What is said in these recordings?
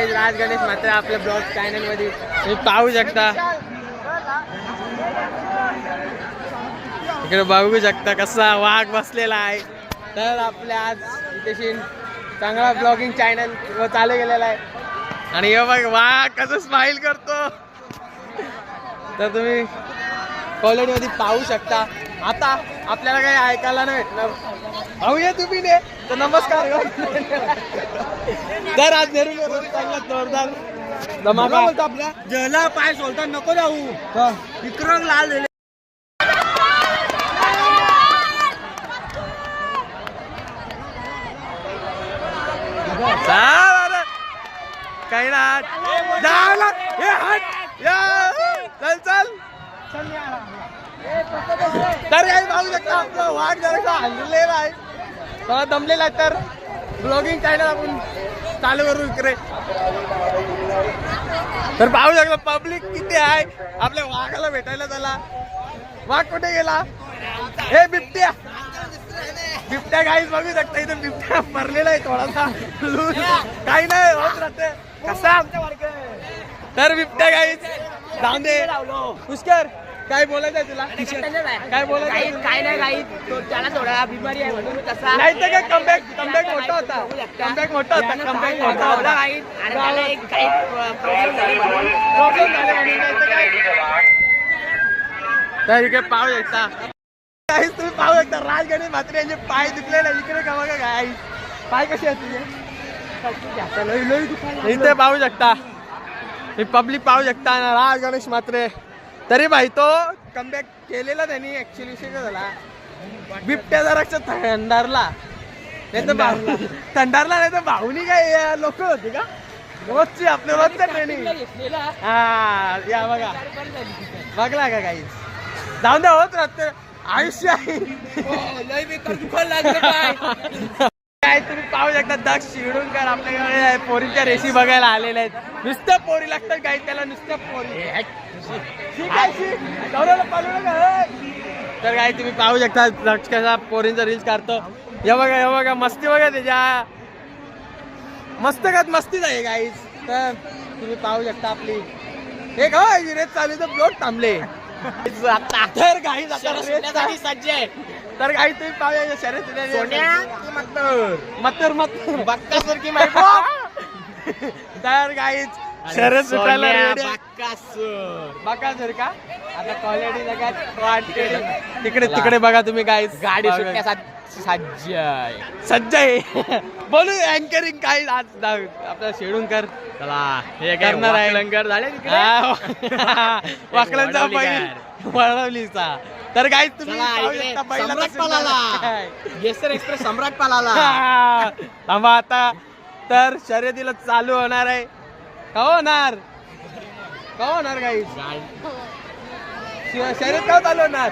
Guys राज गणेश मात्र आपल्या blog channel मध्ये तुम्ही पाहू शकता. इकडे बघू शकता कसा वाघ बसलेला आहे. तर आपल्या आज इथे चांगला ब्लॉगिंग चॅनल चालू केलेला आहे. आणि हे बघ वाघ कसं स्माइल करतो. तर तुम्ही क्वालिटी मध्ये पाहू शकता. आता आपल्याला काही ऐकायला नाही भेटणार. पाहूया तुम्ही ने तर नमस्कार. तर आज नेहरू चांगला जोरदार धमाका बोलतो आपला. जला पाय सोलता नको जाऊ. विक्रम लाल झाले. काही ना चल चल. तर काही पाहू शकता आपला वाघ जरा हल्लेला आहे. थोडा दमलेला आहे. तर ब्लॉगिंग चॅनल आपण चालू करू इकडे. तर पाहू शकता पब्लिक किती आहे आपल्या वाघाला भेटायला. त्याला वाघ कुठे गेला. हे बिबट्या बिबट्या काहीच बघू शकता. इथे बिबट्या मरलेला आहे थोडासा. काही नाही होत राहते कसा. तर बिबट्या काहीच जाऊन दे. पुष्कर काय बोलायचं आहे तुला. काय बोलायचं. काय नाही काही त्याला थोडा बिमारी आहे म्हणून तसा नाही तर काय कमबॅक मोठा होता. कमबॅक मोठा होता. कमबॅक मोठा होता. तर इकडे पाहू शकता. काहीच तुम्ही पाहू शकता राज गणेश म्हात्रे यांचे पाय दुखलेले. इकडे का बघा काय पाय कसे आहेत तुझे. इथे पाहू शकता. ही पब्लिक पाहू शकता ना. राज गणेश म्हात्रे तरी भाई तो कमबॅक केलेला त्यांनी. ऍक्च्युली झाला बिबट्या जरा थंडारला नाही तर थंडारला नाही तर भाऊनी काय लोक होती का रोजची आपल्या रोजच्या ट्रेनिंग. हा या बघा बघला का काही जाऊन द्या होत राहते आयुष्य आहे. काय तुम्ही पाहू शकता दक्ष शिवडूनकर आपल्याकडे पोरीच्या रेशी बघायला आलेले आहेत. नुसतं पोरी लागतात काही त्याला नुसतं पोरी. तर काय तुम्ही पाहू शकता दक्ष कसा पोरींचा रील्स काढतो. हे बघा मस्ती बघा त्याच्या. मस्तीच आहे गाईज. तर तुम्ही पाहू शकता आपली एक रेस चालू तर ब्लॉग थांबले. तर काही सज्ज आहे. तर काही तुम्ही पाहूया शर्यत बक्कासारखी माहिती. तर काही शर्यत सुटायला बक्कासूर का आता क्वालिटी जगात तिकडे बघा तुम्ही काही गाडी सुटण्यासाठी सज्ज आहे. बोलू अँकरिंग काही आज आपल्याला शेडून कर चला हे करणार आहे. लंगर झाले वाकलांचा बैल वळवलीचा. तर काय तुम्ही गेसर एक्सप्रेस सम्राट पालाला. थांबा आता. तर शर्यतीला चालू होणार आहे. का होणार काही शर्यत का चालू होणार.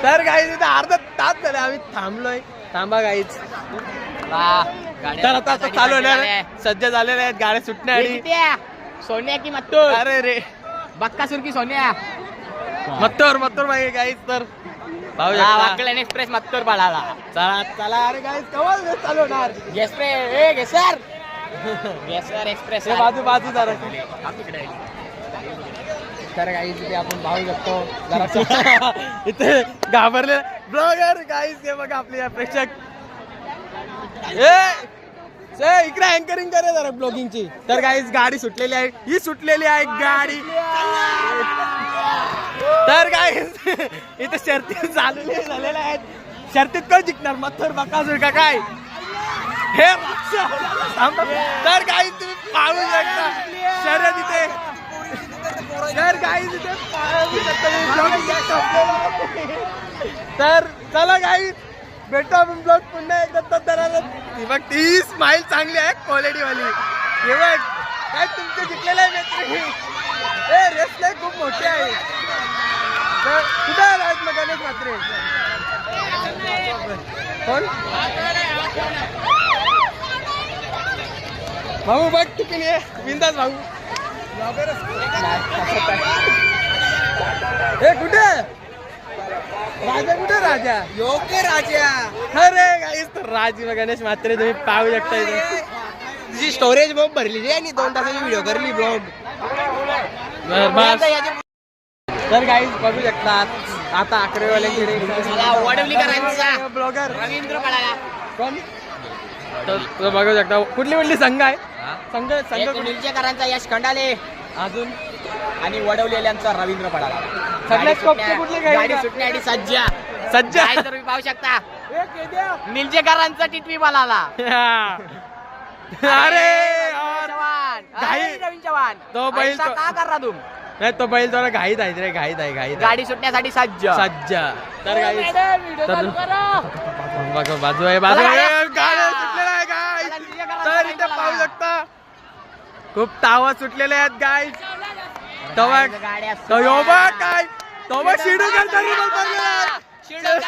तर काही तिथे अर्धा तास झाले आम्ही थांबलोय. थांबा काहीच. तर आता चालू होणार आहे. सज्ज झालेले आहेत गाड्या सुटण्या. सोन्या की मत्तूर. अरे रे बक्कासूर की सोन्या. मत्तूर बाई गाईच. तर वाकलन एक्सप्रेस मत्तूर पालाला. चला अरे गाईच कवा चालू होणार. गेसर एक्सप्रेस बाजू जरा. तर गाईज इथे आपण पाहू शकतो जरा इथे घाबरले ब्लॉगर गाईज. हे बघा आपले प्रेक्षक इकडे अँकरिंग करे जरा ब्लॉगिंगची. तर गाईज गाडी सुटलेली आहे. ही सुटलेली आहे गाडी. तर गाईज इथे शर्ती झालेल्या आहेत. शर्तीत कोण जिंकणार मथुर बकासूर का काय हे. तर गाईज तुम्ही पाहू शकता शर्यत इथे. तर गाईज इथे तर चला गाईज भेटू आपण ब्लॉग पुन्हा एकदा. तर बघ ती स्माइल चांगली आहे क्वालिटी वाली. हे बघ काय तुमचे जिंकलेलं आहे मित्र. रेस खूप मोठी आहे. तर कुठे आहेत मग गणेश म्हात्रे कोण भाऊ बघ तू की नाही बिंदास भाऊ. हे कुठे राजा योग्य राजा. अरे गाईस तर राज गणेश म्हात्रे तुम्ही पाहू शकता इथे. तुझी स्टोरेज बॉम्ब भरली आणि 2 तासाची व्हिडिओ करली ब्लॉग. तर गाईज बघू शकतात आता आकरेवाल्यांकडे वडवलीकरांचा ब्लॉगर रवींद्र पडाला. कोण तर बघू शकता कुठली संघ आहे संघ संघ निलचेकरांचा यश खंडाले अजून आणि वडवलेल्यांचा रवींद्र पडाला. सगळ्यात टॉपचे कुठले गाडी गाडी सुटण्यासाठी सज्जा सज्जा काय तर तुम्ही पाहू शकता निलचेकरांचा टिटवी पळाला. अरे चव्हाण घाई. रवींद्र चव्हाण तो बैल ऐसा का कर रहा तुम. नाही तो बैल जरा घाईत आहे रे घाईत आहे गाडी सुटण्यासाठी सज्ज. सज्जा तर गाई बाजू आहे बाजू आहे गाड्या सुटलेला आहे गाय तर इथे पाहू शकता खूप तावा सुटलेले आहेत गाय तवा तो योबा काय तवा शिडू करता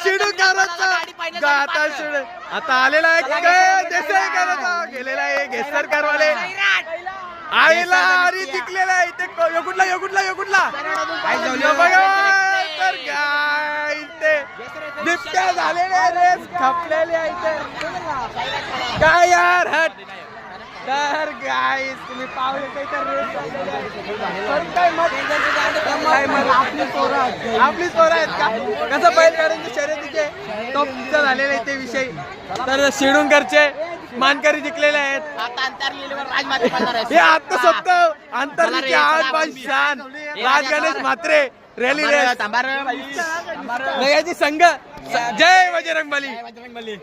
शिडू करायचा आता शिडू आता आलेला आहे देसाई करायचा गेलेला आहे घेसरकर वाले आईला अरे जिंकलेला आहे इथे कुठला तर गाय इथे बिबट्या झालेले रेस खपलेले आहे इथे काय यार हट तर गाय तुम्ही पाहू शकता आपली चोर आहेत का कसं बैलगाड्यांच्या शर्यतीचे टॉपचं झालेलं आहे ते विषय तर शिडूंकरचे मानकरी जिंकलेले आहेत. हे आता स्वतः अंतरलीचे आठ शान राज गणेश म्हात्रे रॅली रेस याची संघ जय बजरंगबली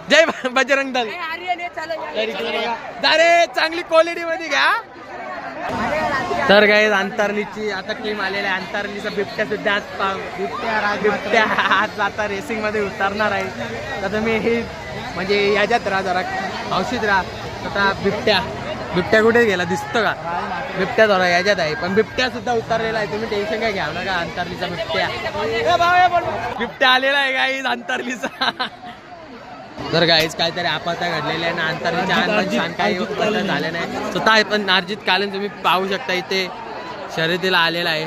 जय बजरंग दल. अरे चांगली क्वालिटी मध्ये घ्या. तर काही अंतरलीची आता टीम आलेली आहे. अंतरलीचा बिबट्या सुद्धा बिबट्या आज आता रेसिंग मध्ये उतरणार आहे. तर तुम्ही हे म्हणजे याच्यात राहा जरा हौशीत राहा. आता बिबट्या कुठे गेला दिसतो का बिबट्या जरा याच्यात आहे पण बिबट्या सुद्धा उतरलेला आहे. तुम्ही टेन्शन काय घ्या नका. अंतरलीचा बिबट्या आलेला आहे गाईज अंतरलीचा. तर गाईज काहीतरी आपत्ता घडलेली आहे ना अंतरलीच्या काही झाले नाही स्वतः पण अर्जित कालन तुम्ही पाहू शकता इथे शर्यतीला आलेला आहे.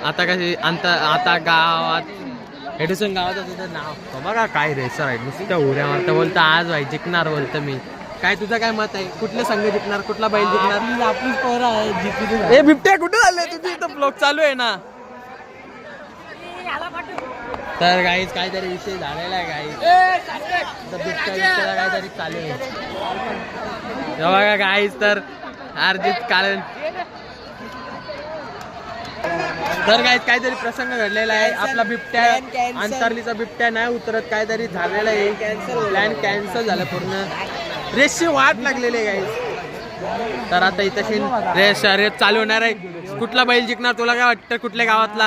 आता कशी आता गावात हेडुसन गावाचं तुझं नाव बघा काय रेसर आहे नुसतं उड्या मारता बोलतं आज भाई जिंकणार बोलतं मी. काय तुझं काय मत आहे कुठले संघ जिंकणार कुठला बैल जिंकणार. आपली पोरं आहे हे बिबट्या कुठे झाले तुझी इथं ब्लॉग चालू आहे ना. तर गाईज काहीतरी विषय झालेला आहे गाईज बिबट्याला काहीतरी चालू आहे बघा गाईज. तर अर्जित कालन तर गाईज काहीतरी प्रसंग घडलेला आहे. आपला बिबट्या अंतरलीचा बिबट्या नाही उतरत काहीतरी झालेला आहे. प्लॅन कॅन्सल झालं पूर्ण रेसची वाट लागलेली आहे गाईज. तर आता इथं रेस शर्यत चालू होणार आहे. कुठला बैल जिंकणार तुला काय वाटतं कुठल्या गावातला.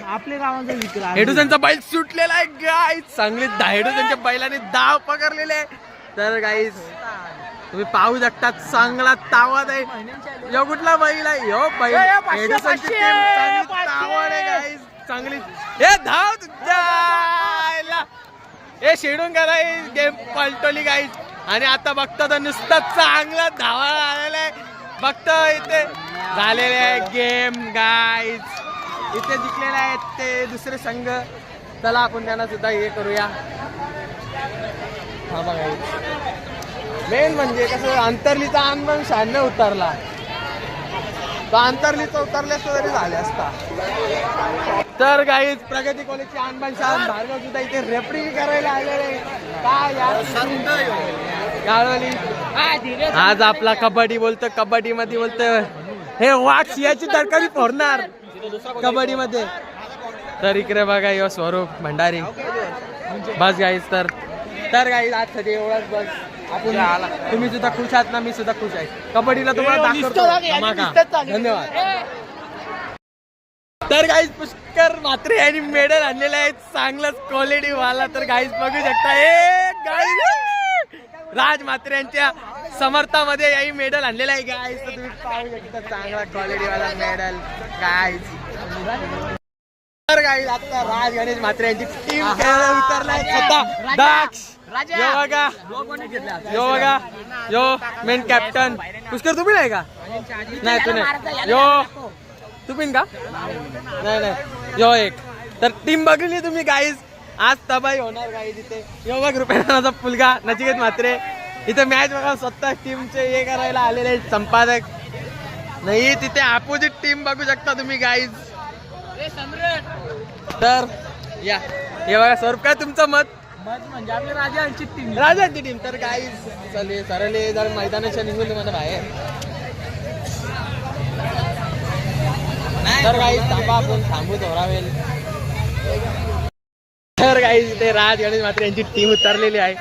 आपल्या गावाचा विक्रा हेडुसनचा बैल सुटलेला आहे गाईज. चांगली हेडुसनच्या बैलाने दाव पकडलेले आहे. तर गाईज तुम्ही पाहू शकता चांगला तावत आहे. यो कुठला बैल आहे यो बैल हेडुसनची टीम चांगली तावड आहे गाईज चांगली. हे धाव तुझ्या हे शेडून करा गेम पलटवली गाईज. आणि आता बघतो तर नुसतं चांगला धावा आलेला आहे. बघतो इथे झालेले आहे गेम गाईज. इथे जिंकलेले आहेत ते दुसरे संघ. चला आपण त्यांना सुद्धा हे करूया. हा बघा मेन म्हणजे कसं अंतरलीचा अनबन शान उतरला तो अंतरलीचा उतरले असता तरी झाले असता. तर गाईज प्रगती कॉलेजची अनबन शान भार्गव सुद्धा इथे रेफरी करायला आलेले काय यार. आज आपला कबड्डी बोलतो कबड्डी मध्ये बोलतो हे वाट सियाची तरकारी फोडणार कबड्डी मध्ये. तर इकडे बघा यो स्वरूप भंडारी बस गाईज. तर गाईज आज साठी एवढाच बस. आपण तुम्ही सुद्धा खुश आहात ना मी सुद्धा खुश आहे. कबड्डीला तुम्हाला दाखवतो. धन्यवाद. तर गाईज पुष्कर म्हात्रे यांनी मेडल आणलेले आहेत चांगलाच क्वालिटी वाला. तर गाईज बघू शकता हे गाईज राज म्हात्रे यांच्या समर्थामध्ये याही मेडल आणलेला आहे गाईज. तर तुम्ही पाहू शकता चांगला क्वालिटी वाला मेडल गाईज. तर गाईज आता राज गणेश म्हात्रे यांची टीम खेळायला उतरलाय स्वतः दाक्ष. यो बघा यो बघा यो मेन कॅप्टन पुष्कर तुम्ही नाही का नाही तू नाही यो तू पिन का नाही नाही यो एक. तर टीम बघली तुम्ही गाईज आज तबाही होणार काही तिथे. योगा कृपेनाचा पुलगा नचिकेत म्हात्रे इथे मॅच बघा स्वतः टीमचे हे करायला आलेले आहेत संपादक. नाही तिथे अपोजिट टीम बघू शकता तुम्ही गाईज. तर या हे बघा स्वरूप काय तुमचं मत? म्हणजे आपल्या राजांची टीम राजांची टीम. तर गाईज चले सरले जर मैदानाच्या निघून तुम्हाला बाहेर. तर गाईज थांबा आपण थांबू थोरावेल. तर गाईज इथे राज गणेश म्हात्रे यांची टीम उतरलेली आहे.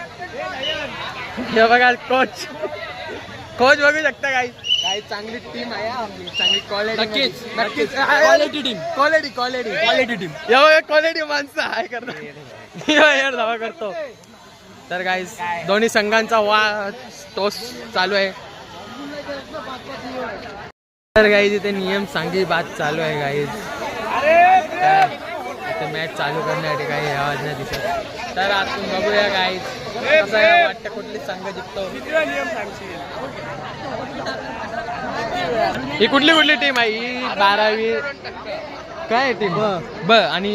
हे बघा कोच बघू शकता गाईज. काही चांगली टीम आहे आपली चांगली क्वालिटी. नक्कीच क्वालिटी टीम क्वालिटी टीम एवढं क्वालिटी माणसं आहे करणार धावा करतो. तर गाईज दोन्ही संघांचा टॉस चालू आहे. तर गाईज इथे नियम सांगी बात चालू आहे गाईज. इथे मॅच चालू करण्यासाठी काही आवाज नाही दिसत. तर आपण बघूया गाईज कसं वाटतं कुठली संघ जिंकतो. ही कुठली टीम आहे? ही 12वी काय टीम ब आणि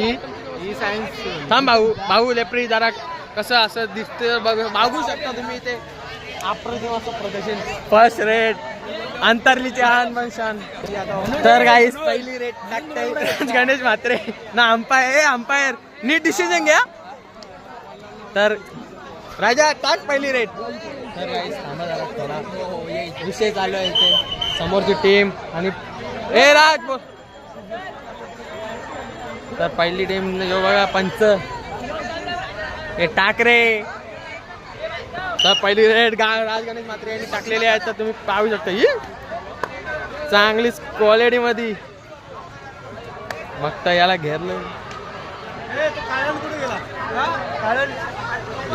ही सायन्स. थांब भाऊ लेप्री जरा कसं असं दिसतं बघू शकता तुम्ही इथे. अप्रतिम असं प्रदर्शन फर्स्ट रेट अंतरलीचे आन पण शान. तर गाईस पहिली रेट टाकताय गणेश म्हात्रे ना. अंपायर नीट डिसिजन घ्या. तर राजा टाक पहिली रेट. तर गाईस थांबा जरा थोडा विषय चालू आहे इथे. समोरची टीम आणि ए राज. तर पहिली टीम जो बघा पंच हे टाक रे. तर पहिली रेड राज गणेश म्हात्रे यांनी टाकलेली आहे. तर तुम्ही पाहू शकता ही चांगलीच क्वालिटी मध्ये. बघता याला घेरलं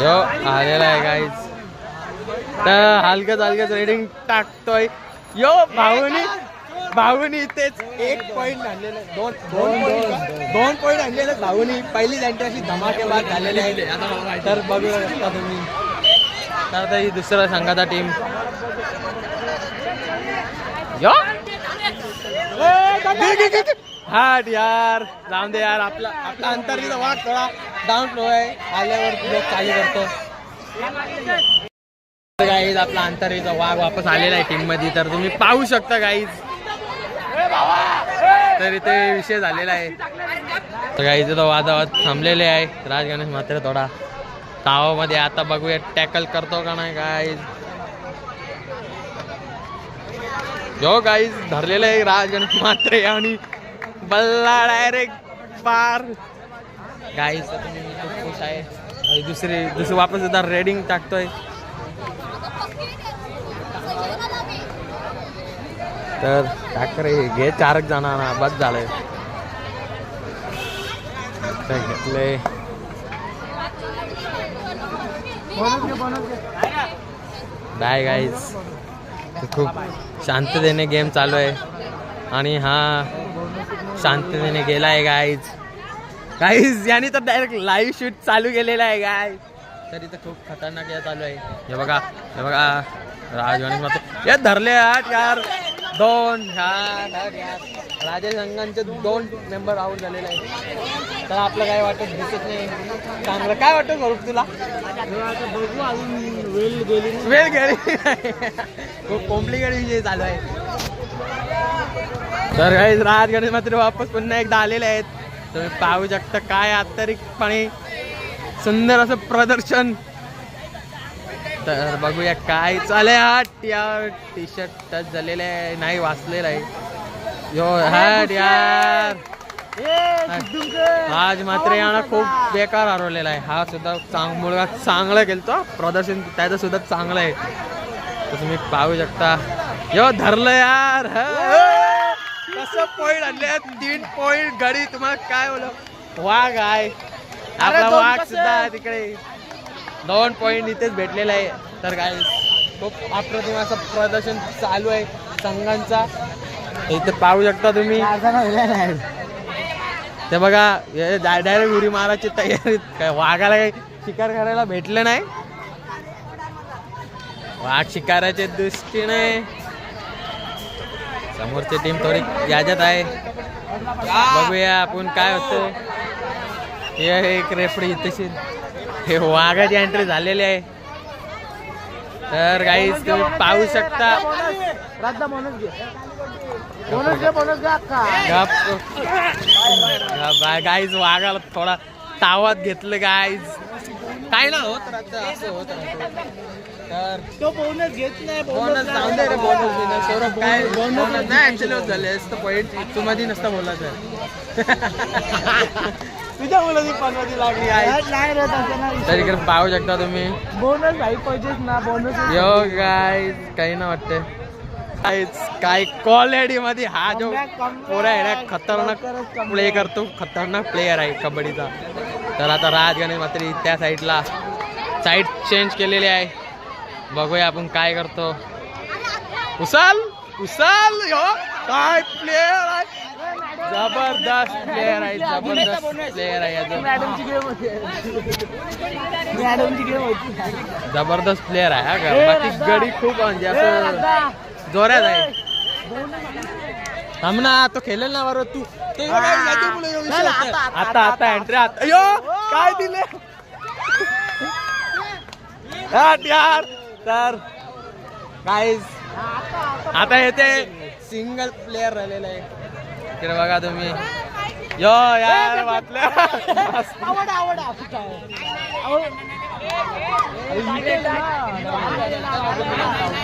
यो आलेला आहे गाईज. तर हलकच रेडिंग टाकतोय यो भाऊनी तेच 1 पॉईंट आणलेलं. दोन पॉईंट आणलेलं भाऊनी. पहिलीच एंट्री अशी धमाकेबाज झालेली आहे. तर बघू शकता तुम्ही. तर ही दुसऱ्या संघाचा टीम यो हाट यार जाऊन दे यार. आपला अंतरीचा वाघ थोडा डाऊन फ्लो आहे. आल्यावर लोक चालू करतो गाईज. आपला अंतरीचा वाघ वापस आलेला आहे टीम मध्ये. तर तुम्ही पाहू शकता गाईज. तर इथे विषय झालेला आहे. तर गाईज तो वादावाद थांबलेले आहे. राज गणेश म्हात्रे थोडा तावामध्ये. आता बघूया टॅकल करतो का नाही गाईज. जो गाईज धरलेलं आहे राज गणेश म्हात्रे आणि बल्ला डायरेक्ट पार गाईज. खूप खुश आहे. दुसरी वापस सुद्धा रेडिंग टाकतोय. तर टाकरे घे 4 जणांना बस झालंय. घेतले बाय गाईज. खूप शांततेने गेम चालू आहे आणि हा शांततेने गेला आहे गाईज. याने तर डायरेक्ट लाईव्ह शूट चालू केलेला आहे गाईज. तर इथं खूप खतरनाक हे चालू आहे. हे बघा राज गणेश म्हात्रे या धरले आठ यार. 2 राजा संघांचे 2 मेंबर आउट झालेले आहे. तर आपलं काय वाटत दिसत नाही चांगलं. काय वाटतं स्वरूप तुला? वेळ गेली खूप कॉम्प्लिकेटेड विषय चालू आहे. तर काही राज गणेश म्हात्रे वापस पुन्हा एकदा आलेले आहेत. तुम्ही पाहू शकता काय अतिरिक्तपणे सुंदर असं प्रदर्शन. तर बघूया काय चाले. हाट यार टी शर्ट टच झालेलं आहे नाही वाचलेलं आहे यो. हाट यार आज मात्र यानं खूप बेकार हरवलेला आहे. हा सुद्धा मुलगा चांगला केलतो प्रदर्शन त्याचं सुद्धा चांगलं आहे. तर तुम्ही पाहू शकता यो धरलं यार. कसं पॉईंट आणले 3 पॉईंट घडी. तुम्हाला काय बोल वाघ आहे आपला वाघ सुद्धा तिकडे 2 पॉईंट इथेच भेटलेला आहे. तर काय खूप अप्रतिम असं प्रदर्शन चालू आहे संघांचा. इथे पाहू शकता तुम्ही. ते बघा डायरेक्ट उडी मारायची तयारी. काय वाघाला काही शिकार करायला भेटलं नाही. वाघ शिकाराच्या दृष्टीने समोरची टीम थोडी याच्यात आहे. बघूया आपण काय होतं. हे एक रेफरी तशी हे वाघाची एंट्री झालेली आहे. तर गाईज तुम्ही पाहू शकता. गाईज वाघाला थोडा तावात घेतलं गाईज. काय ना होत राहतं असं होत राहतं. तर तो बोनस घेत नाही. बोनस जाऊन दे रे. बोनस देणं सौरभ काय बोनस नाही ऍक्च्युली होत झाले असतं पॉईंट तू मध्ये नसता बोलला तर तुझ्या मुलाची पनवती लागली आहे. नाही रे तसं नाही. तर इकडे पाहू शकता तुम्ही. बोनस भाई पाहिजेच ना. बोनस यो गाईज काही ना वाटते काय क्वालिटी मध्ये हा जो पोरा आहे खतरनाक प्ले करतो. खतरनाक प्लेयर आहे कबड्डीचा. तर आता राज गणेश मात्र त्या साईडला साईड चेंज केलेली आहे. बघूया आपण काय करतो. उसाल उसाल यो काय प्लेयर आहे. जबरदस्त प्लेयर आहे. जबरदस्त प्लेयर आहे. मॅडमची गेम होती. जबरदस्त प्लेयर आहे हा. बाकी गडी खूप म्हणजे असं जोरात आहे. थांब ना तो खेळेल ना बरोबर तू. आता आता एंट्री आता यो काय दिले यार. तर गाईज आता येते सिंगल प्लेयर राहिलेलं आहे. इकडे बघा तुम्ही. यो यार वाटलं.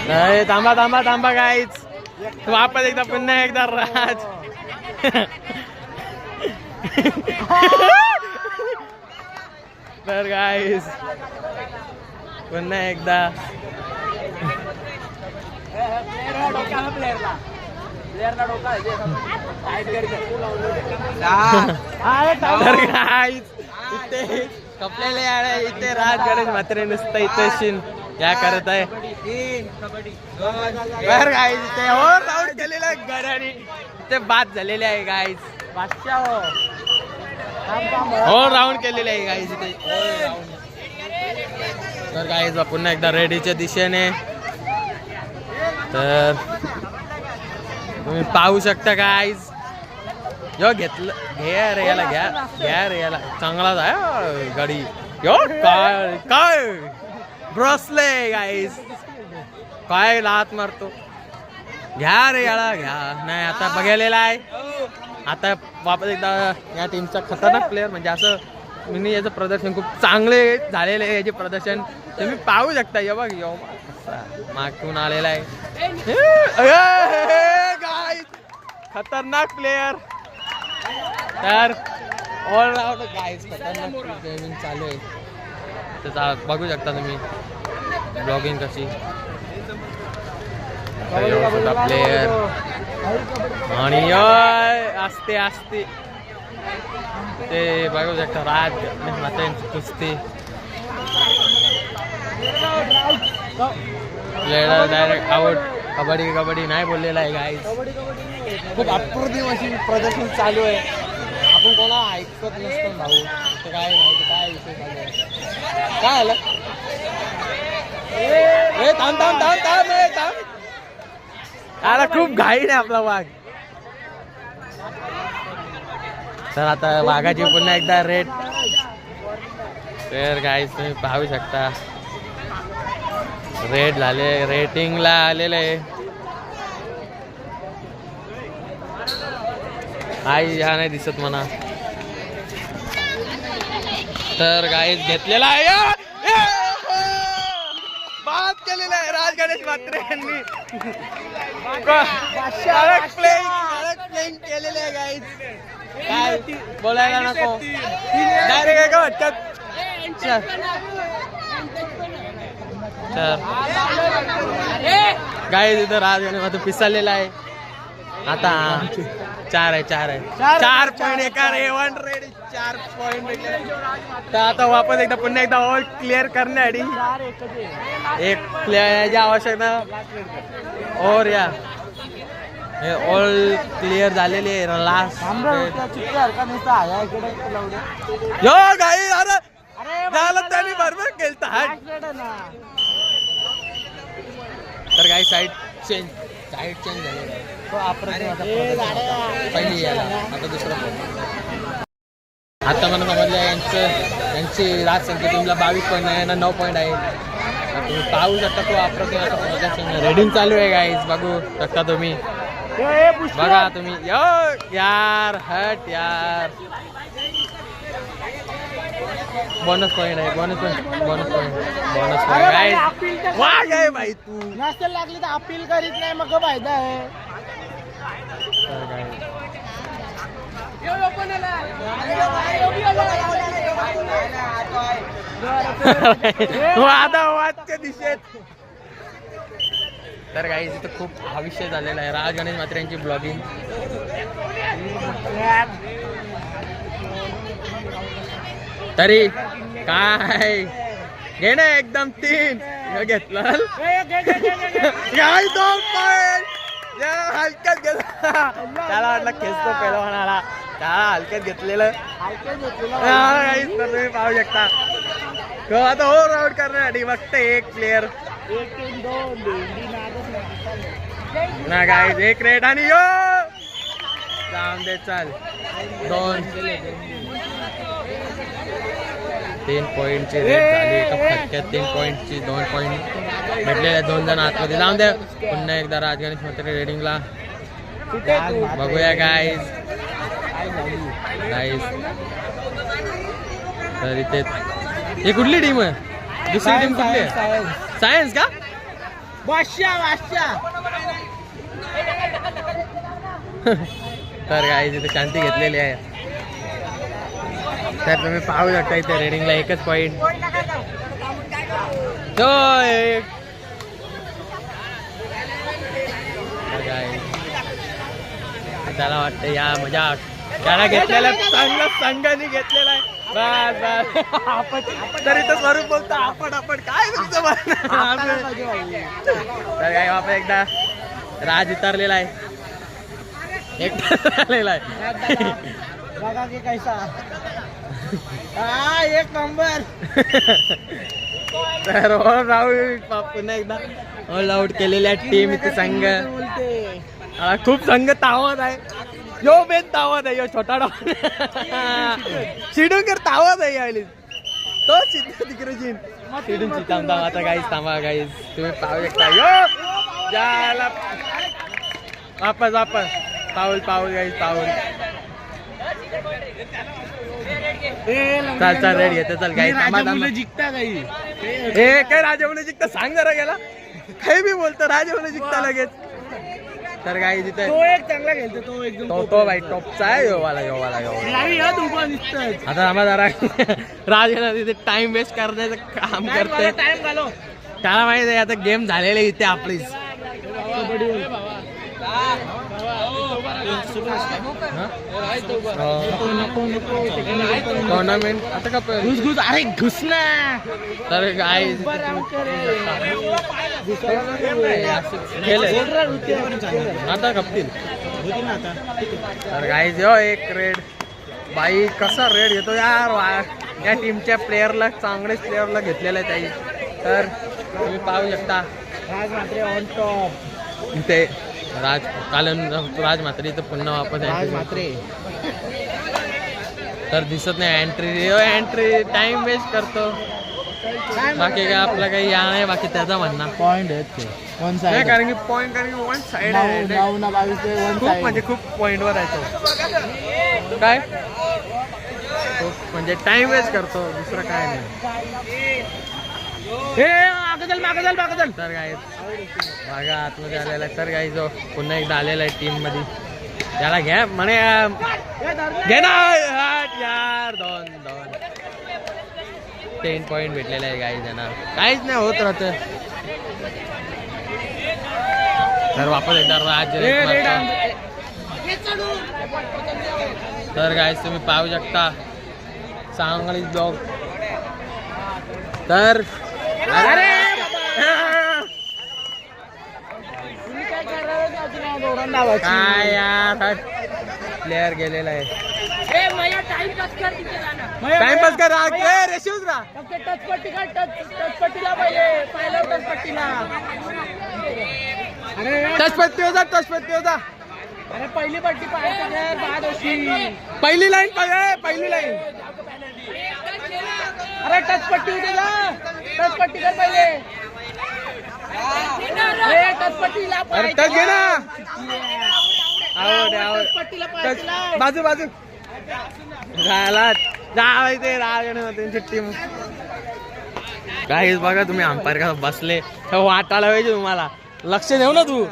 नाही थांबा थांबा थांबा गाईज. वापस एकदा पुन्हा एकदा राज. तर गाईज पुन्हा एकदा तर गाईज इथे कपलेले इथे राज गणेश म्हात्रे नुसतं इथे शिन या करत आहे. तर गाईज इथे और राऊंड केलेला आहे गड्याने. इथे बाद झालेले आहे गाईज. हो राऊंड केलेले आहे गाईज इथे. तर गाईज पुन्हा एकदा रेडीच्या दिशेने. तर तुम्ही पाहू शकता गाईज. यो घेतलं घ्या रे याला. घ्या रे याला. चांगलाच आहे गाडी. यो काय काय ब्रसले गाईज. काय लात मारतो. घ्या रे याला घ्या. नाही आता बघायलेला आहे. आता वापस एकदा या टीमचा खतरनाक प्लेअर म्हणजे असं मी याचं प्रदर्शन खूप चांगले झालेले आहे. याचे प्रदर्शन तुम्ही पाहू शकता. ये बघ यो मागून आलेला आहे. गाईज खतरनाक प्लेयर. तर ऑलराऊंड गाईज खतरनाक गेमिंग चालू आहे. त्याचा बघू शकता तुम्ही ब्लॉगिंग कशी. प्लेयर आणि असते असते ते बघू शकता. राज मात्यांची कुस्ती. Player direct out. Kabaddi kabaddi नाही बोललेला आहे गाईज. खूप अप्रतिम अशी प्रदर्शन चालू आहे. आपण कोणा ऐकत नसतो भाऊ. ते काय नाही काय विषय चालू आहे. काय आलं थांब थांब थांब थांब थांब. त्याला खूप घाई नाही आपला वाघ. तर आता वाघाची पुन्हा एकदा रेट. तर गाईज तुम्ही पाहू शकता रेट झाले. रेटिंगला आलेलं आहे. आई हा नाही दिसत म्हणा. तर गाईज घेतलेला आहे. बाद केलेला आहे राज गणेश म्हात्रे यांनी. प्लेइंग केलेले आहे गाईज. काय बोलायला नको. डायरेक्ट एका वाटतात. गाईज इथं राज गणेश म्हात्रे पिसालेला आहे. आता 4 आहे 4 पॉईंट एका रेवन रेडी 4 पॉईंट. तर आता वापस एकदा पुन्हा एकदा ऑल क्लिअर करण्यासाठी एक प्लेयरची आवश्यकता. और या ऑल क्लिअर झालेली आहे. लास्ट यो गाई. अरे झालं त्यांनी बरोबर केलता. तर गाई साईड चेंज झालेलं आहे. पहिली याला आता दुसरा आता मला समजलं यांची राज संख्या टीमला 22 पॉईंट आहे ना 9 पॉईंट आहे. तुम्ही पाहू शकता तो अप्रतिम रेडिंग चालू आहे गाईज. बघू शकता तुम्ही बघा तुम्ही यो यार हट यार. बोनस पॉईंट आहे बोनस पॉईंट गाईज. वा गे भाई तू नसेल लागली तर अपील करीत नाही मग फायदा आहे. वादावादच्या दिशेत. तर गाईज इथं खूप भविष्य झालेला आहे. राज गणेश म्हात्रे यांची ब्लॉगिंग. तरी काय घे ना एकदम 3 घेतलं दोन पॉईंट हलक्यात घेतला. त्याला वाटलं खेचतो पहिला म्हणाला त्याला हलक्यात घेतलेलं. तुम्ही पाहू शकता आता हो राऊट करण्यासाठी फक्त एक प्लेअर ना गाईज. एक रेड आणि यो जाऊन दे चाल. 3 पॉईंटची रेड झाली एका फटक्यात. 3 पॉईंटची 2 पॉईंट भेटलेले 2 जण आतमध्ये. जाऊन द्या पुन्हा एकदा राज गणेश म्हात्रे रेडिंगला बघूया गाईज. तर इथे ही कुठली टीम आहे? दुसरी टीम कुठली आहे? सायन्स का? तर गाईज इथे शांती घेतलेली आहे. तर तुम्ही पाहू शकता इथे रेडिंगला 1च पॉईंट. त्याला वाटतं या मजा त्याला घेतलेला चांगला संघाने घेतलेला आहे. तरी तर स्वरूप बोलतो आपण काय तुमचं. तर काय आपण एकदा राज उतरलेला आहे. एकटा झालेला आहे. बघा की कैसा एक नंबर. तर ऑल आउट पुन्हा एकदा ऑल आउट केलेल्या टीम इथे संघ. खूप संघ तावत आहे. यो बेन तावत आहे. यो छोटा डाव शिडून तावत आहे यायला तो तिकडे शिडून थांबता. आता गाईज थांबा गाईज. तुम्ही पाहू शकता यो जायला वापस पाऊल गाईज पाऊल. चल रेडी येते चल गाईज. जिंकता काही हे काय राजामुळे जिंकता सांग जरा गेला काही बी बोलतो राजामुळे जिंकता लगेच. तर गाईज इथे तो एक चांगला खेळतो. तो एकदम तो भाई टॉपचा आहे. योवाला आता आम्हाला जरा राजाला तिथे टाइम वेस्ट करण्याचं काम करते. त्याला माहिती आहे आता गेम झालेले इथे आपलीच. टुर्नामेंट आता का घुस अरे घुस ना. तर गाईज आता कपतील. तर गाईज यो एक रेड बाई कसा रेड घेतो यार. या टीमच्या प्लेअरला चांगलेच प्लेअरला घेतलेलं आहे त्याही. तर तुम्ही पाहू शकता राज म्हात्रे ऑन टॉप. इथे राज म्हात्रे इथं पुन्हा वापस राज म्हात्रे. तर दिसत नाही एंट्री टाइम वेस्ट करतो. बाकी काय आपला काही या नाही. बाकी त्याचा म्हणणं पॉइंट आहेत ते वन साइड. कारण की पॉईंट कारण की वन साइड आहे. 9 ना 22 खूप म्हणजे खूप पॉईंटवर आहे तो. काय खूप म्हणजे टाइम वेस्ट करतो दुसरं काय नाही. मागदल. तर काय बघा आतमध्ये आलेला आहे. तर काही जो पुन्हा एकदा आलेला आहे टीम मध्ये. त्याला घ्या म्हणे घे ना यार. 2 10 पॉईंट भेटलेले आहे गाईज यांना. काहीच नाही होत राहत. तर वापस एकदा राज. तर गाईज तुम्ही पाहू शकता चांगली ब्लॉग. तर काय यार प्लेअर गेलेला आहे. टाइमपास कर रेशिवच राहा. टचपट्टी होता. अरे पहिली पट्टी पाहायचं बाद होती. पहिली लाईन पहिली लाईन. अरे टच पट्टी होते ना, टच पट्टी कर पहिले. अरे टच पट्टीला अरे टच घे ना. आवड टच पट्टीला पाहायचं. बाजू बाजू झाला जायचे त्यांची टीम. काहीच बघा तुम्ही अंपायर का बसले वाटायला पाहिजे तुम्हाला. लक्ष देऊ ना तू.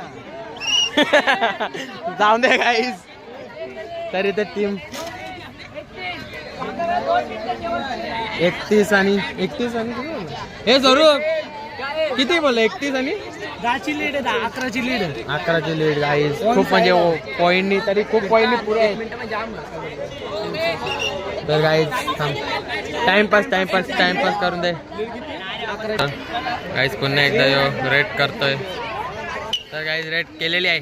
जाऊन दे काहीच तरी तर टीम 31 आणि हे जरूर किती बोललं 31 आणि 10ची लीड आहे, 11ची लीड आहे. 11ची लीड गाईज. खूप म्हणजे पॉईंटनी तरी खूप पॉईंटनी पुढे आहे. तर गाईज टाइमपास करून दे गाईज. पुन्हा एकदा यो रेड करतोय. तर गाईज रेड केलेली आहे.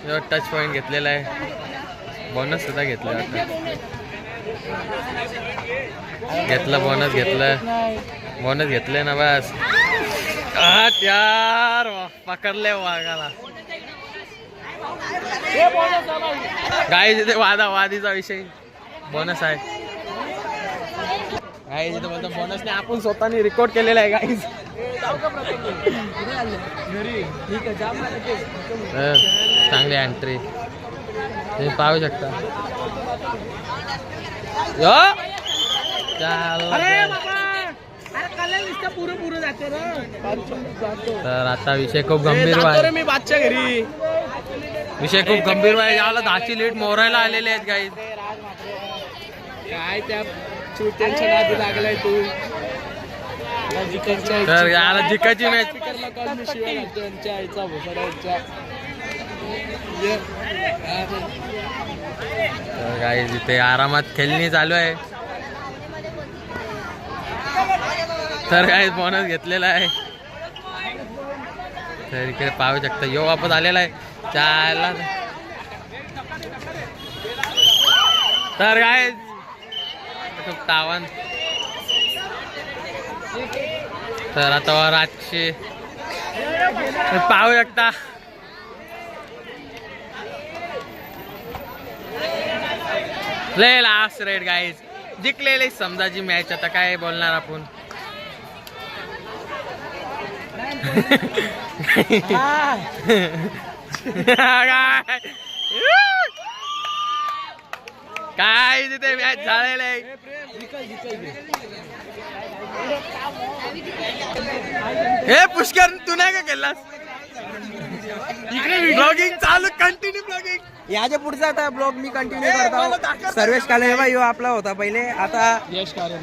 जो टच पॉईंट घेतलेला आहे. बोनस सुद्धा घेतला बोनस घेतले ना बस. यार पकडले वाघाला. गाईज इथे वादावादीचा विषय बोनस आहे. गाईज इथे बोलतो बोनसने आपण स्वतःने रेकॉर्ड केलेला आहे गाईज. चांगली एंट्री तुम्ही पाहू शकता. तर आता विषय खूप गंभीर आहे. मी बादच्या घरी विषय खूप गंभीर आहे. याला 10ची लीड मोरायला आलेले आहेत गाईज. काय त्या चुट्यांच्या नादी लागलाय तू. तर याला जिकायची मॅच. तर गाईज इथे आरामात खेळणी चालू आहे. तर गाईज बोनस घेतलेला आहे. तर इकडे पाहू शकता यो वापस आलेला आहे. चायला तर गाईज खूप तावन. तर आता रातचे पाहू शकता. लय लास्ट रेड गाईज. जिंकलेली समजाची मॅच. आता काय बोलणार आपण. काय तिथे मॅच झालेलं आहे. हे पुष्कर तू नाही का केलास. ब्लॉगिंग चालू कंटिन्यू ब्लॉगिंग. याच्या पुढचा आता ब्लॉग मी कंटिन्यू करतो. सर्वेश काले बाई आपला होता पहिले. आता यश कालोन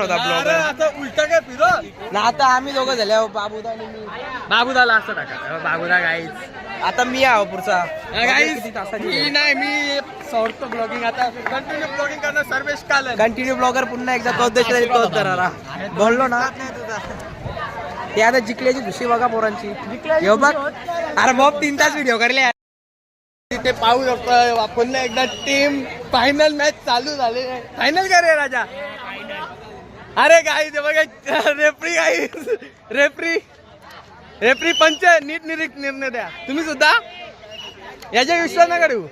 होता ब्लॉग. आता उलट काय फिरो ना आता आम्ही दोघं झाले आहो, बाबूदा आणि मी. बाबूदाला असं टाका. बाबूदा गाईज. आता मी आहो पुढचा गाईज. मी नाही मी सोडतो ब्लॉगिंग. आता कंटिन्यू ब्लॉगिंग करणार सर्वेश काल. कंटिन्यू ब्लॉगर पुन्हा एकदा तोच देश तोच करारा बोललो ना. ते आता जिंकल्याची खुशी बघा पोरांची. यो बघ अरे बॉब 3 तास व्हिडिओ करले. तिथे पाहू शकतो पुन्हा एकदा टीम फायनल मॅच चालू झाले. फायनल का रे राजा. अरे गाई ते बघा रेफरी गाईज. रेफरी पंच नीट निर्णय द्या तुम्ही सुद्धा. याच्या विश्वास नका ठेवू.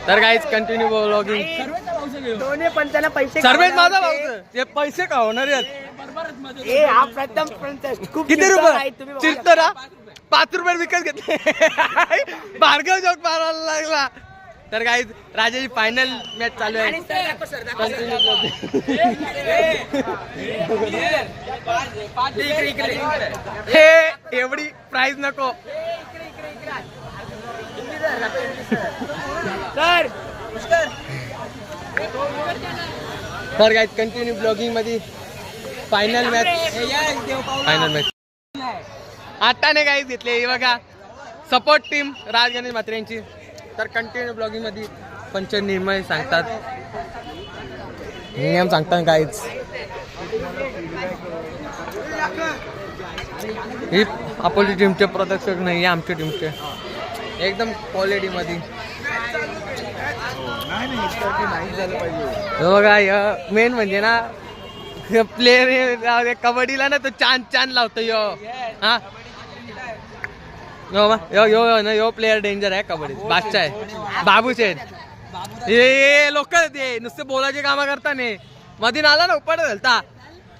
तर गाईज कंटिन्यू ब्लॉगिंग. दोन्ही पंचाला पैसे सर्वेच माझा भाऊ. ते पैसे का होणार आहेत. किती रुपये चिरतरा 5 रुपये विकत घेतले. भार्गव जोक मारायला लागला. तर गाईज राजाची फायनल मॅच चालू आहे. हे एवढी प्राइज नको. तर गाईज कंटिन्यू ब्लॉगिंग मध्ये फायनल मॅच. आताने काहीच घेतले हे बघा. सपोर्ट टीम राज गणेश म्हात्रे यांची. तर कंटिन्यू ब्लॉगिंग मध्ये पंच निर्णय सांगतात. नियम सांगतात काहीच. ही आपली टीमचे प्रदर्शक नाही आमच्या टीमचे. एकदम क्वालिटी मध्ये. हे बघा मेन म्हणजे ना प्लेअर कबड्डीला ना तो चांद चांद लावतो यो हा यो यो यो प्लेअर डेंजर आहे कबड्डी बादशाह आहे बाबूचे हे लोक ते नुसते बोलायचे कामं करता ने मधीन आला ना उपड घालता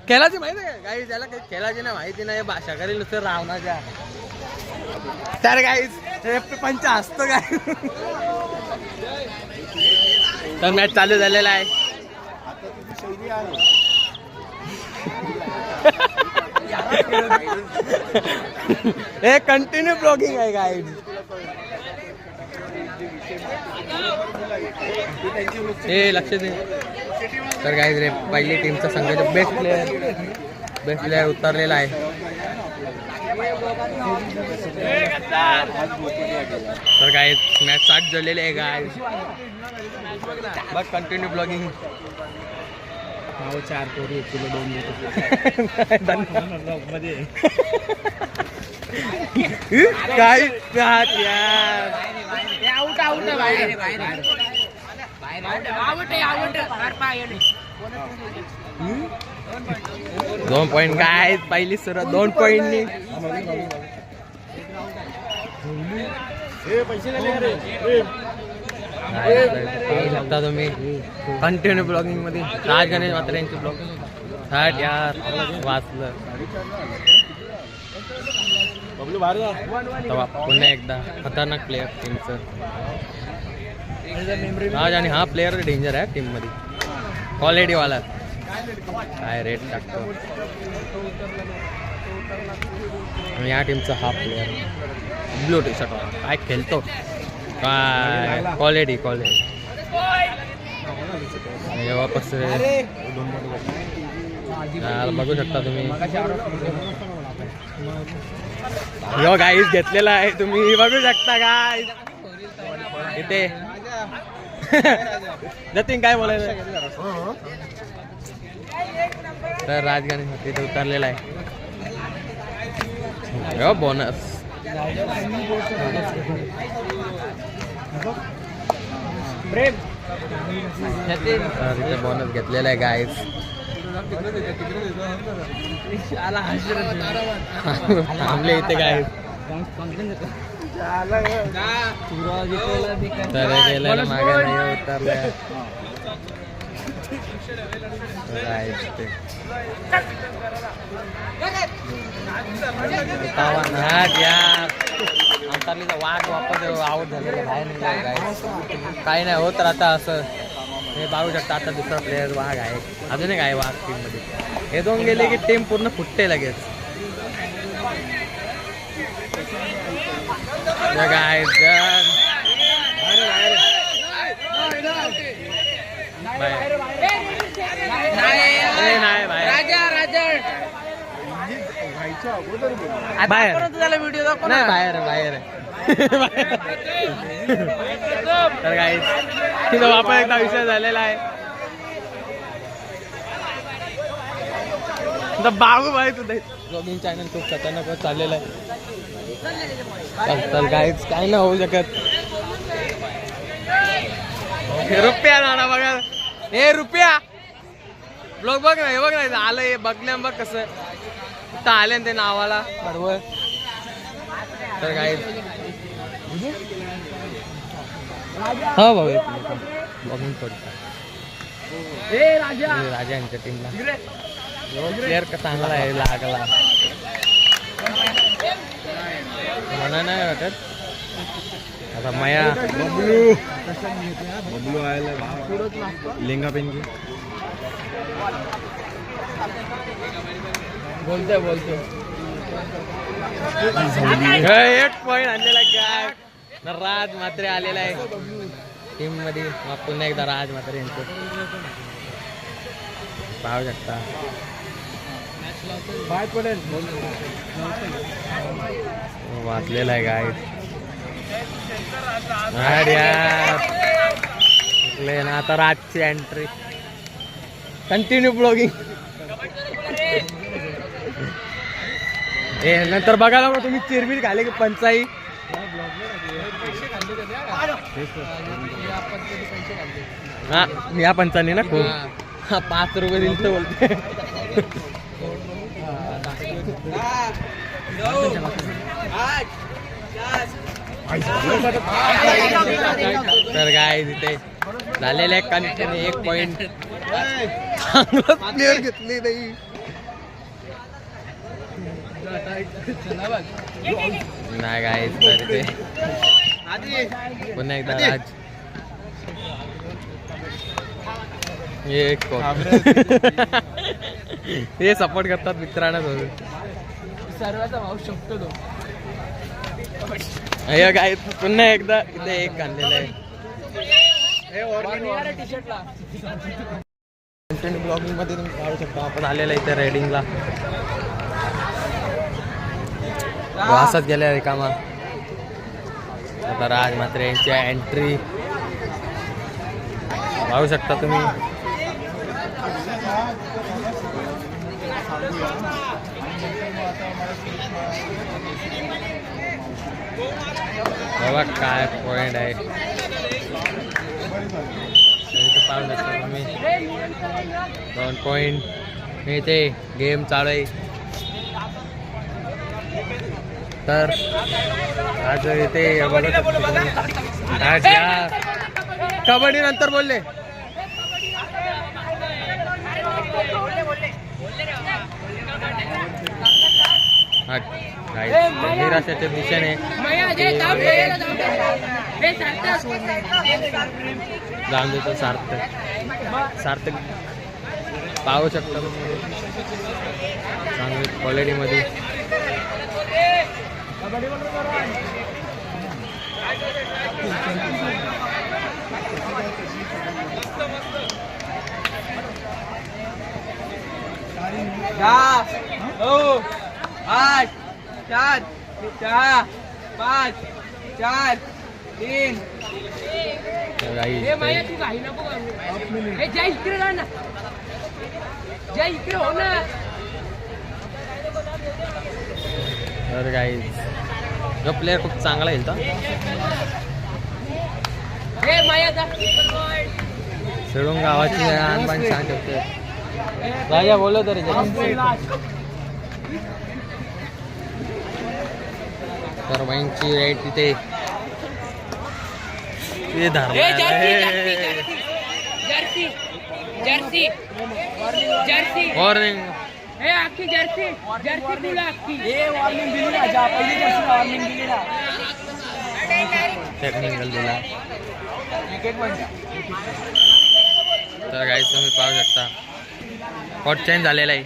खेळाची माहिती आहे काही त्याला काही खेळाची नाही माहिती नाही भाषा करेल नुसतं रावणाच्या तर काही पंच असतो काय तर मॅच चालू झालेला आहे हे कंटिन्यू ब्लॉगिंग आहे गाईड हे लक्ष दे तर गाईड रे पहिली टीमचा संघाचा बेस्ट प्लेअर उतरलेला आहे तर गाईड मॅच स्टार्ट झालेली आहे गाईड बघ कंटिन्यू ब्लॉगिंग 4 कोरी 1 किलो 2 मध्ये काय यार दोन पॉइंट काय पहिली सुरुवात 2 पॉइंटनी शकता तुम्ही कंटिन्यू ब्लॉगिंग मध्ये राज गणेश मात्र यांची ब्लॉग यार वाचलं पुन्हा एकदा खतरनाक प्लेअर टीमचं राज आणि हा प्लेअर डेंजर आहे टीम मध्ये क्वालिटी वाला काय रेट टाकतो आणि या टीमचा हा प्लेअर ब्लू टी शर्ट काय खेळतो काय क्वालिटी वापस बघू शकता तुम्ही यो गाईस घेतलेला आहे तुम्ही बघू शकता गाईस इथे जतीन काय बोलायचं तर राजगणेश तिथे उतरलेला आहे यो बोनस इथे बोनस घेतलेला आहे गाईस थांबले इथे गाईस तर गेलेला मागे नाही उतरल्या वाघ वापस आऊट झालेला बाहेर निघाला काही नाही होत राहता असं हे बघू शकता आता दुसरा प्लेअर वाघ आहे अजून एक आहे वाघ टीम मध्ये हे दोन गेले की टीम पूर्ण फुटते लगेच व्हिडिओ नाही बाहेर तर गाईस तिथं वापर एकदा विषय झालेला आहे बाबूभाई तुझं ब्लॉगिंग चॅनल खूप खतरनाक चाललेलं आहे तर गाईस काय नाही होऊ शकत रुपया नाना बघा हे रुपया ब्लॉग बघ ना हे बघ ना आलं हे बघण्या बघ कसं कुठं आले ना ते नावाला बरोबर तर गाईस हा भाऊ ब्लॉगिंग करता राजा यांच्या टीमला प्लेअर का चांगला आहे लागला म्हणा नाही वाटत आता माया बबलू आयला लेंगा पेनकी बोलतोय 1 पॉइंट आणलेला काय राज मात्रे आलेला आहे टीम मध्ये पुन्हा एकदा राज मात्रे यांचं पाहू शकता वाचलेला आहे गाईड ना आता राजची एंट्री कंटिन्यू ब्लॉगिंग हे नंतर बघायला मग तुम्ही चिरबीर घाले की पंचाई हा या पंचांनी ना खूप 5 रुपये दिल तर बोलते तर काय तिथे झालेलं आहे कनेक्शन 1 पॉइंट चांगलं प्लेअर घेतले नाही. नाही काय तर ते पुन्हा एकदा राज हे सपोर्ट करतात मित्रांना सर्वांचा भाऊ शकतो तो. हे काय पुन्हा एकदा इथे एक आणलेलं आहे. ब्लॉगिंग मध्ये तुम्ही पाहू शकता आपण आलेलं इथे रायडिंगला वासात गेल्या रिकामा. आता राज मात्र यांची एंट्री पाहू शकता तुम्ही. बघा काय पॉइंट आहे पाहू शकता तुम्ही. 2 पॉइंट इथे गेम चालू आहे. तर आज इथे आज या कबड्डी नंतर बोलले. निराशाच्या दिशेने जाऊन देतो सार्थक पाहू शकता चांगली क्वालिटी मध्ये. हो 8 7 6 5 4 3. तर काही जो प्लेअर खूप चांगला येईल शिडून गावाची आणबाण छान ठेवते. राजा बोललो तरी तर वाईनची राईट तिथे वॉर्निंग अख्खी जर्सी तुला अख्खी वॉर्निंग दिली ना ज्या पहिली जर्सी वॉर्निंग दिली ना टेक्निकल दिला. तर काही तुम्ही पाहू शकता कॉट चेंज झालेला आहे.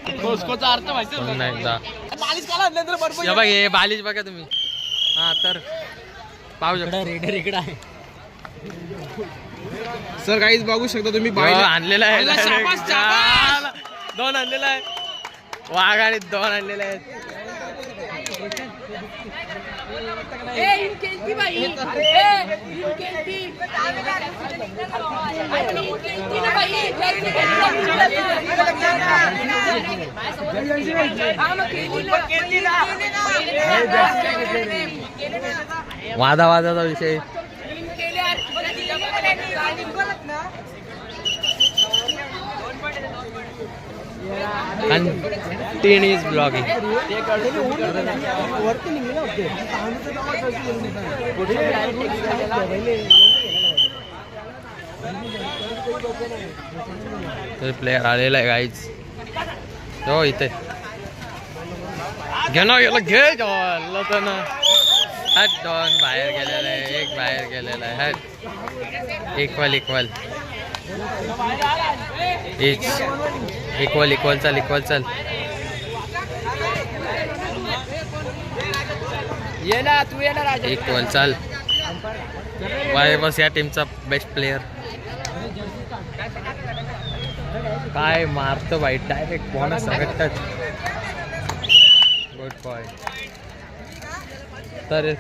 पुन्हा एकदा बघ हे बालिश बघा तुम्ही. हा तर पाहू शकता रेडर इकडे आहे. सर काहीच बघू शकता तुम्ही आणलेला आहे 2 आणलेला आहे. वाघ आणि 2 आणलेले आहेत. वादावादाचा विषय. Continuous blogging. प्लेअर आलेला आहे गाईज. हो इथे घे ना गेला घे ना. हट 2 बाहेर गेलेला आहे. 1 बाहेर गेलेला आहे. हट इक्वल चल ये ना तू ये ना राजा. इक्वल चल. बस या टीमचा बेस्ट प्लेयर काय मारतो बाई डायरेक्ट कोणा सगळं टच. Good boy. तर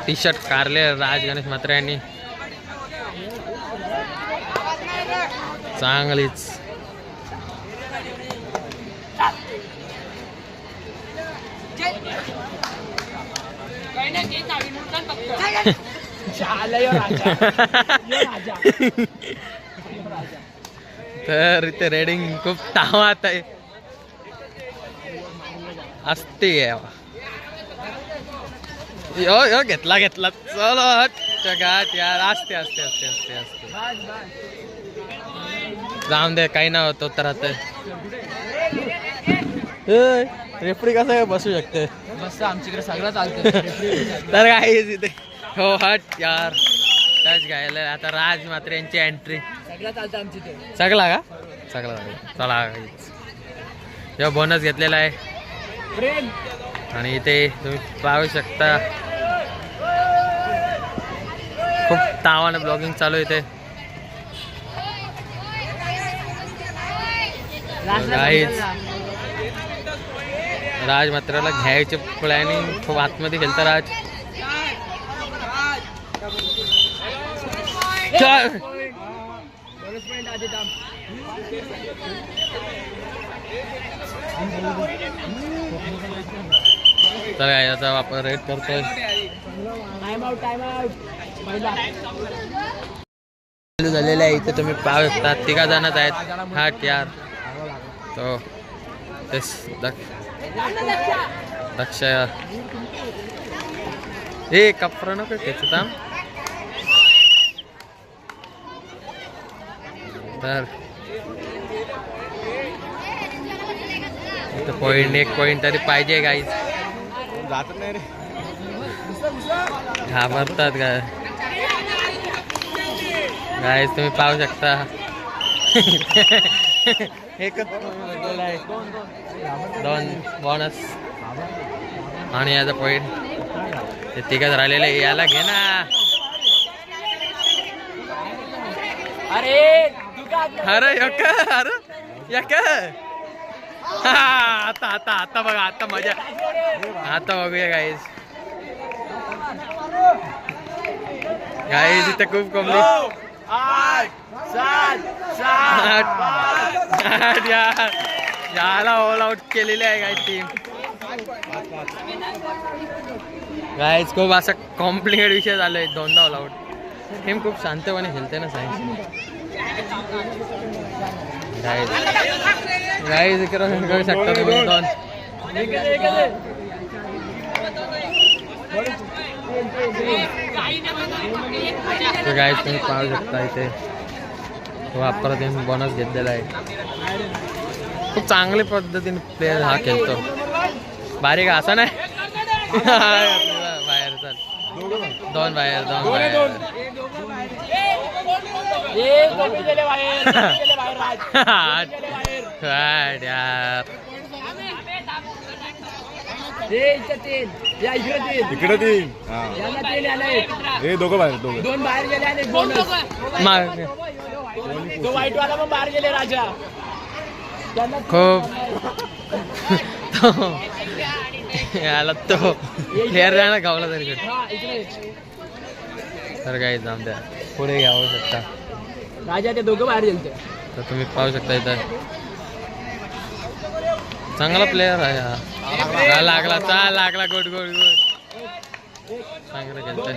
टी शर्ट कारले राज गणेश म्हात्रे यांनी चांगलीच. तर इथे रेडिंग खूप तावात आहे असते यो यो घेतला चलो गाठ यार असते जाऊन दे काही ना होतो तर आता रेफरी कसं बसू शकते मस्त आमच्याकडे सगळं चालतं तर काही इथे हो हट यार टच घ्यायला आता राज मात्र यांची एंट्री सगळं चालतं आमची ते सगळा का सगळा चला जेव्हा बोनस घेतलेला आहे आणि इथे तुम्ही पाहू शकता खूप तावाने ब्लॉगिंग चालू आहे इथे गाईज राज मात्राला घ्यायचे प्लॅनिंग खूप आतमध्ये खेळता राज तर याचा वापर रेट करतोय झालेला आहे इथे तुम्ही पाहू शकता 3 जणच आहेत हट यार तो तेच दक्ष हे कपडा नको त्याचं दाम तर पॉइंट 1 पॉइंट तरी पाहिजे गाईज जात नाही रे घाबरतात गाईज तुम्ही पाहू शकता एकच आहे 2 बोनस आणि याचा पॉइंट ते 3 राहिलेले याला घे ना अरे यक आता बघा आता मजा आता बघूया गाईज इथे खूप कमली 8 याला ऑल आउट केलेले आहे गाईज टीम गाईज खूप असा कॉम्प्लिकेट विषय झालाय 2दा ऑल आउट टीम खूप शांतपणे खेळते ना सायन्स गाईज इकडे करू शकता तुम्ही 2 गाईज तुम्ही पाहू शकता इथे वापरत बोनस घेतलेला आहे खूप चांगल्या पद्धतीने प्लेयर हा खेळतो बारीक असा नाही बाहेर चल 2 बाहेर यार इकडे तीन हे दोघं बाहेर 2 बाहेर गेले आणि बोनस तो वाईट वाला पण बाहेर गेले राजा खूप याला तो प्लेअर ना गावला तरी तर काही जाऊन द्या पुढे घ्यावं शकता राजा ते दोघं बाहेर गेले तर तुम्ही पाहू शकता इथं चांगला प्लेअर आहे हा लागला गुड चांगलं खेळतोय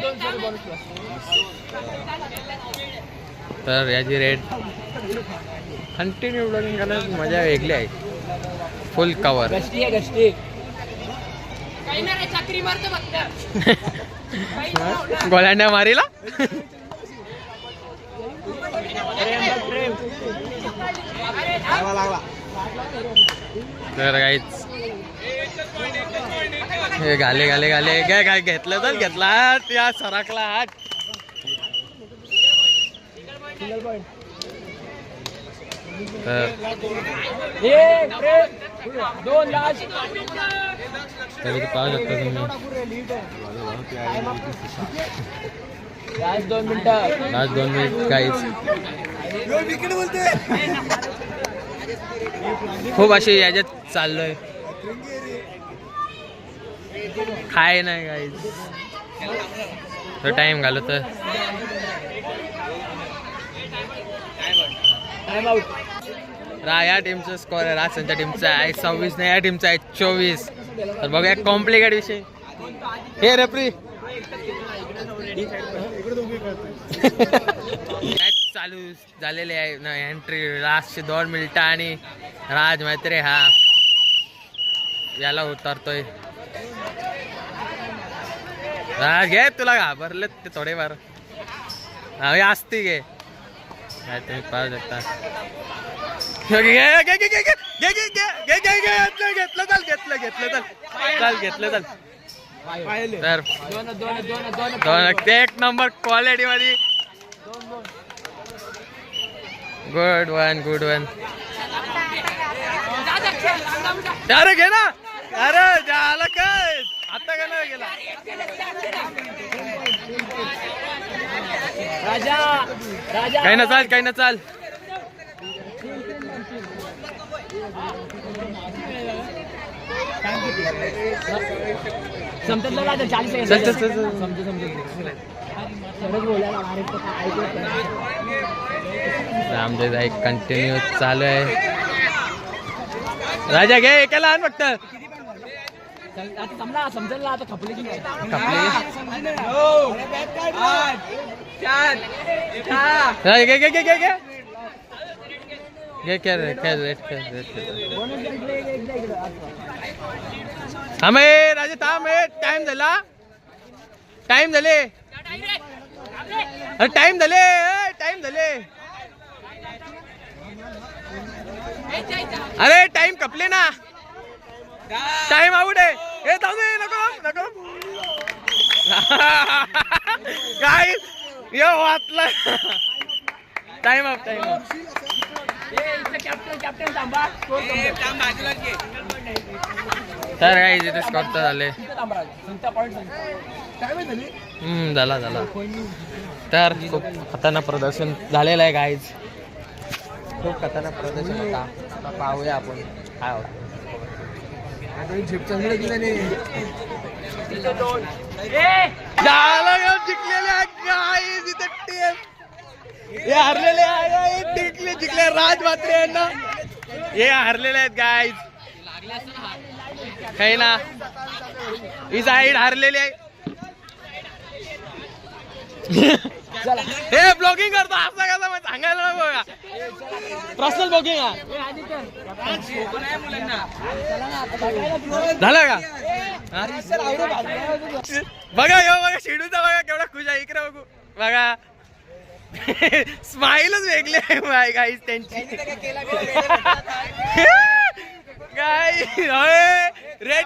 तर याची रेट कंटिन्यू ब्लॉगिंग करण्याची मजा वेगळी आहे फुल कवर गोलांड्या मारीला तर काहीच गाले काय घेतलं तर घेतला या सरकला हात तरी पाहू शकता तुम्ही 2 मिनिटं लास्ट 2 मिनिट काहीच खूप अशी याच्यात चाललोय काय नाही काहीच टाइम घालत या टीमचा स्कोर आहे राजसनच्या टीमचा आहे 26 नाही या टीमचा आहे 24 तर बघूया कॉम्प्लिकेट विषय हे रेफरी चालू झालेली आहे ना एंट्री लास्टचे 2 मिनिटं आणि राज मैत्रे हा याला उतरतोय. राज घे तुला घाबरले ते थोडेफार असती घे काय तुम्ही पाहू शकता. घेतलं तर 2 एक नंबर क्वालिटी मध्ये. Good one. अरे घे ना. अरे झालं काय आता का नाही गेला. काही ना चाल रामदेव एक कंटिन्यू चालू आहे. राजा घे एकाला आण फक्त. राजा थांब टाइम झाला. टाइम झाले. अरे टाइम कपले ना. टाइम आउट आहे. हे जाऊ दे नको काय वाचलं. Time up. तर काय इथे स्कॉट झाले. झाला तर खूप खतरनाक प्रदर्शन झालेलं आहे गाईज. खूप खतरनाक प्रदर्शन होता. पाहूया आपण काय होतं. हे हारलेले आहे. जिंकले राज म्हात्रे यांना. हे हारलेले आहेत गाईज. काही ना ही साईड हारलेली आहे. हे ब्लॉगिंग करतो असं कसं सांगायला नको का. पर्सनल ब्लॉगिंग झालं का. बघा शेडूचा बघा केवढा खुश आहे. इकडे बघू बघा. स्माईलच वेगळी आहे गाईज त्यांची. रेड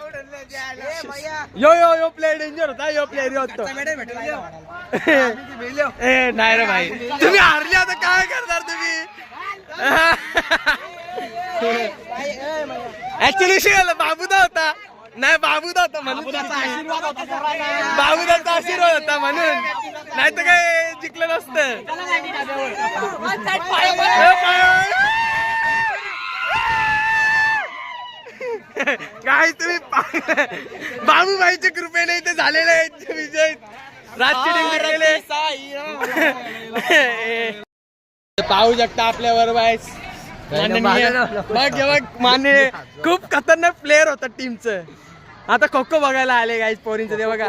यो प्लेयर डेंजर होता. यो प्लेयर होतो. नाही रे भाई तुम्ही हारले आता काय करणार तुम्ही. ऍक्च्युली शिकायला बाबूदा होता. नाही बाबूदा होता म्हणून. बाबूदाचा आशीर्वाद होता म्हणून. नाही तर काय जिंकलं नसतं. काय तुम्ही बाबूबाईच्या कृपेने इथे झालेले आहेत विजय. पाहू शकता आपल्या बरोबर मान्य खूप खतरनाक प्लेअर होता टीमचं. आता खो खो बघायला आले गाईज पोरींचं. ते बघा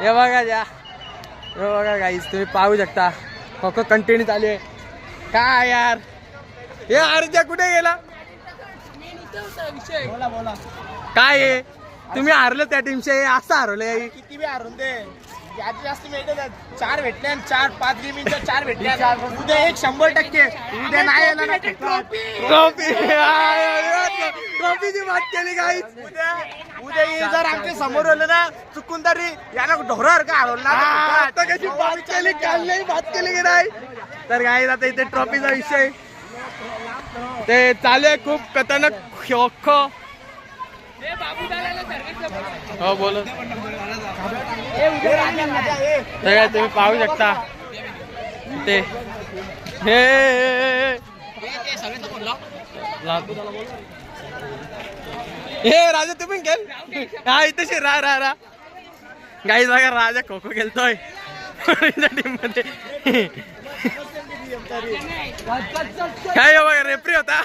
हे बघा गाईज तुम्ही पाहू शकता. खो खो कंटिन्यू चालू आहे. काय यार हे अर्जा कुठे गेला. काय आहे तुम्ही हारलं त्या टीमचे. असं हरवले किती बी हारून दे. जास्त भेटत 4 भेटले आणि 4-5 गेमिंगच्या 4 भेटले. उद्या 100% उद्या नाही येणार ना ट्रॉफीची बात केली गाईज. उद्या जर आमच्या समोर आलं ना चुकून तरी याला ढोरावर का हरवला. आता कशी बात केली काल नाही बात केली की नाही. तर गाईज आता इथे ट्रॉफीचा विषय ते चालू आहे. खूप खतरनाक खो. हो बोल. काय तुम्ही पाहू शकता ते हे राजा तुम्ही खेळ. हा इथे रा गाईज बघा राजा खो खो खेळतोय टीम मध्ये. काय बघा रेफरी होता.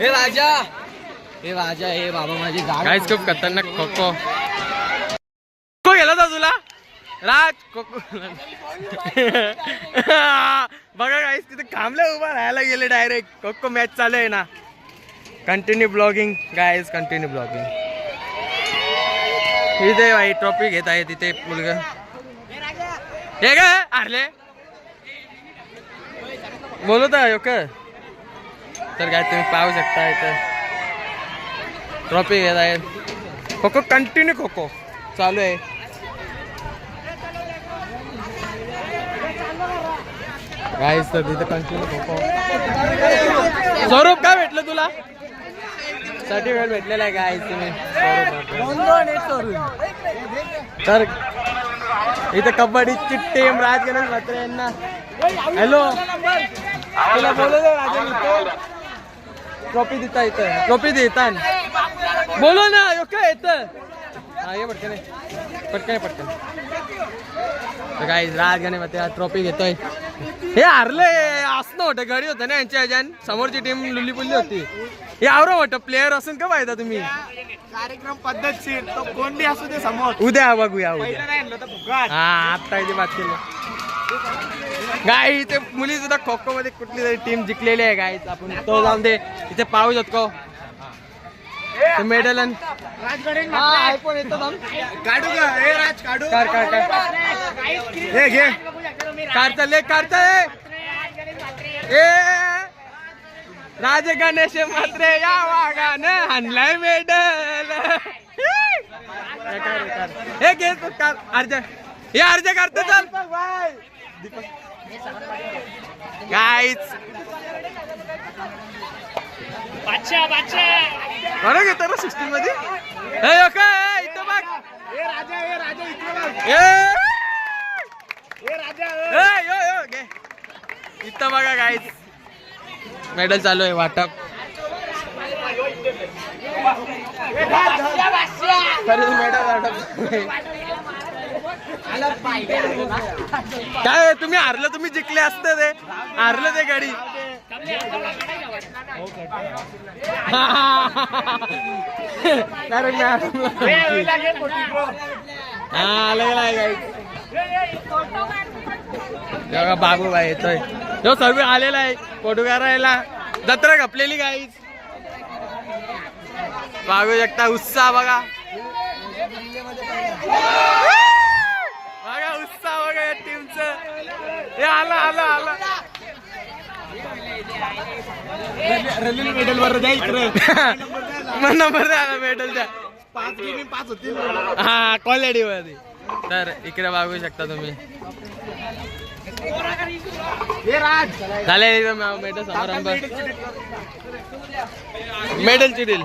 हे राजा हे राजा हे बाबा माझी जागा गाईस खूप खतरनाक खो खो खो गेला होता तुला राज खो खो बघा गाईस तिथे कामले उभा राहायला गेले डायरेक्ट खो खो मॅच चालू आहे ना कंटिन्यू ब्लॉगिंग गाईस कंटिन्यू ब्लॉगिंग इथे भाई ट्रॉफी घेत आहे तिथे मुलगा हे का हारले बोलत आहे का तर काय तुम्ही पाहू शकता इथं ट्रॉफी घेत आहे खो खो कंटिन्यू खो खो चालू आहे गाईस तर तिथं कंटिन्यू खो खो स्वरूप काय भेटलं तुला सर्टिफिकेट भेटलेलं आहे गाईस तुम्ही तर इथं कबड्डीची टीम राजगणेश म्हात्रे यांना हॅलो तुला बोलवलं राजा ट्रॉफी देता इथं ट्रॉफी देता बोलो ना योग्य येतं हा ये पटकन पटकन काय राजगणे मध्ये ट्रॉफी घेतोय हे हारले असं होतं घरी होतं ना यांच्या ह्याच्यान समोरची टीम लुल्ली पुल्ली होती हे आवरं होतं प्लेअर असून का पाहिजे तुम्ही कार्यक्रम पद्धतशीर तो कोण बी असू दे समोर उद्या बघूया उद्या पहिलं नाही आणलं तर फुकट. हा आता इथे बात केलं गाय इथे मुली सुद्धा खो खो मध्ये कुठली तरी टीम जिंकलेली आहे गाय आपण तो जाऊन दे इथे पाहू शकतो मेडल आयफोन येतो जाऊन काढू का हे राज काढू कार हे घे काढता ए राज गणेश म्हात्रे या वागानं आणलाय मेडल हे घे तू अर्ज हे अर्ज करतो चल गाईच बरं घेतो ना 16 मध्ये हे काय इथं बघ हे राजा इकडे बघ. ए हे राजा यो घे इथं बघा गाईच मेडल चालू आहे वाटप मेडल वाटप काय तुम्ही हारलं तुम्ही जिंकले असते ते हारलं ते गाडी बाबूबाई येतोय जो सर्व आलेला आहे फोटो करायला जत्रा घपलेली गाईच बघू शकता उत्साह बघा बघा उत्साह बघा या टीमचं हे आला मेडल वर द्या इकडे मग नंबर द्या मेडलच्या 5 गेम 5 होतील हा क्वालिटी मध्ये तर इकडे बघू शकता तुम्ही हे राज झाले मेडल समारंभ मेडलची डील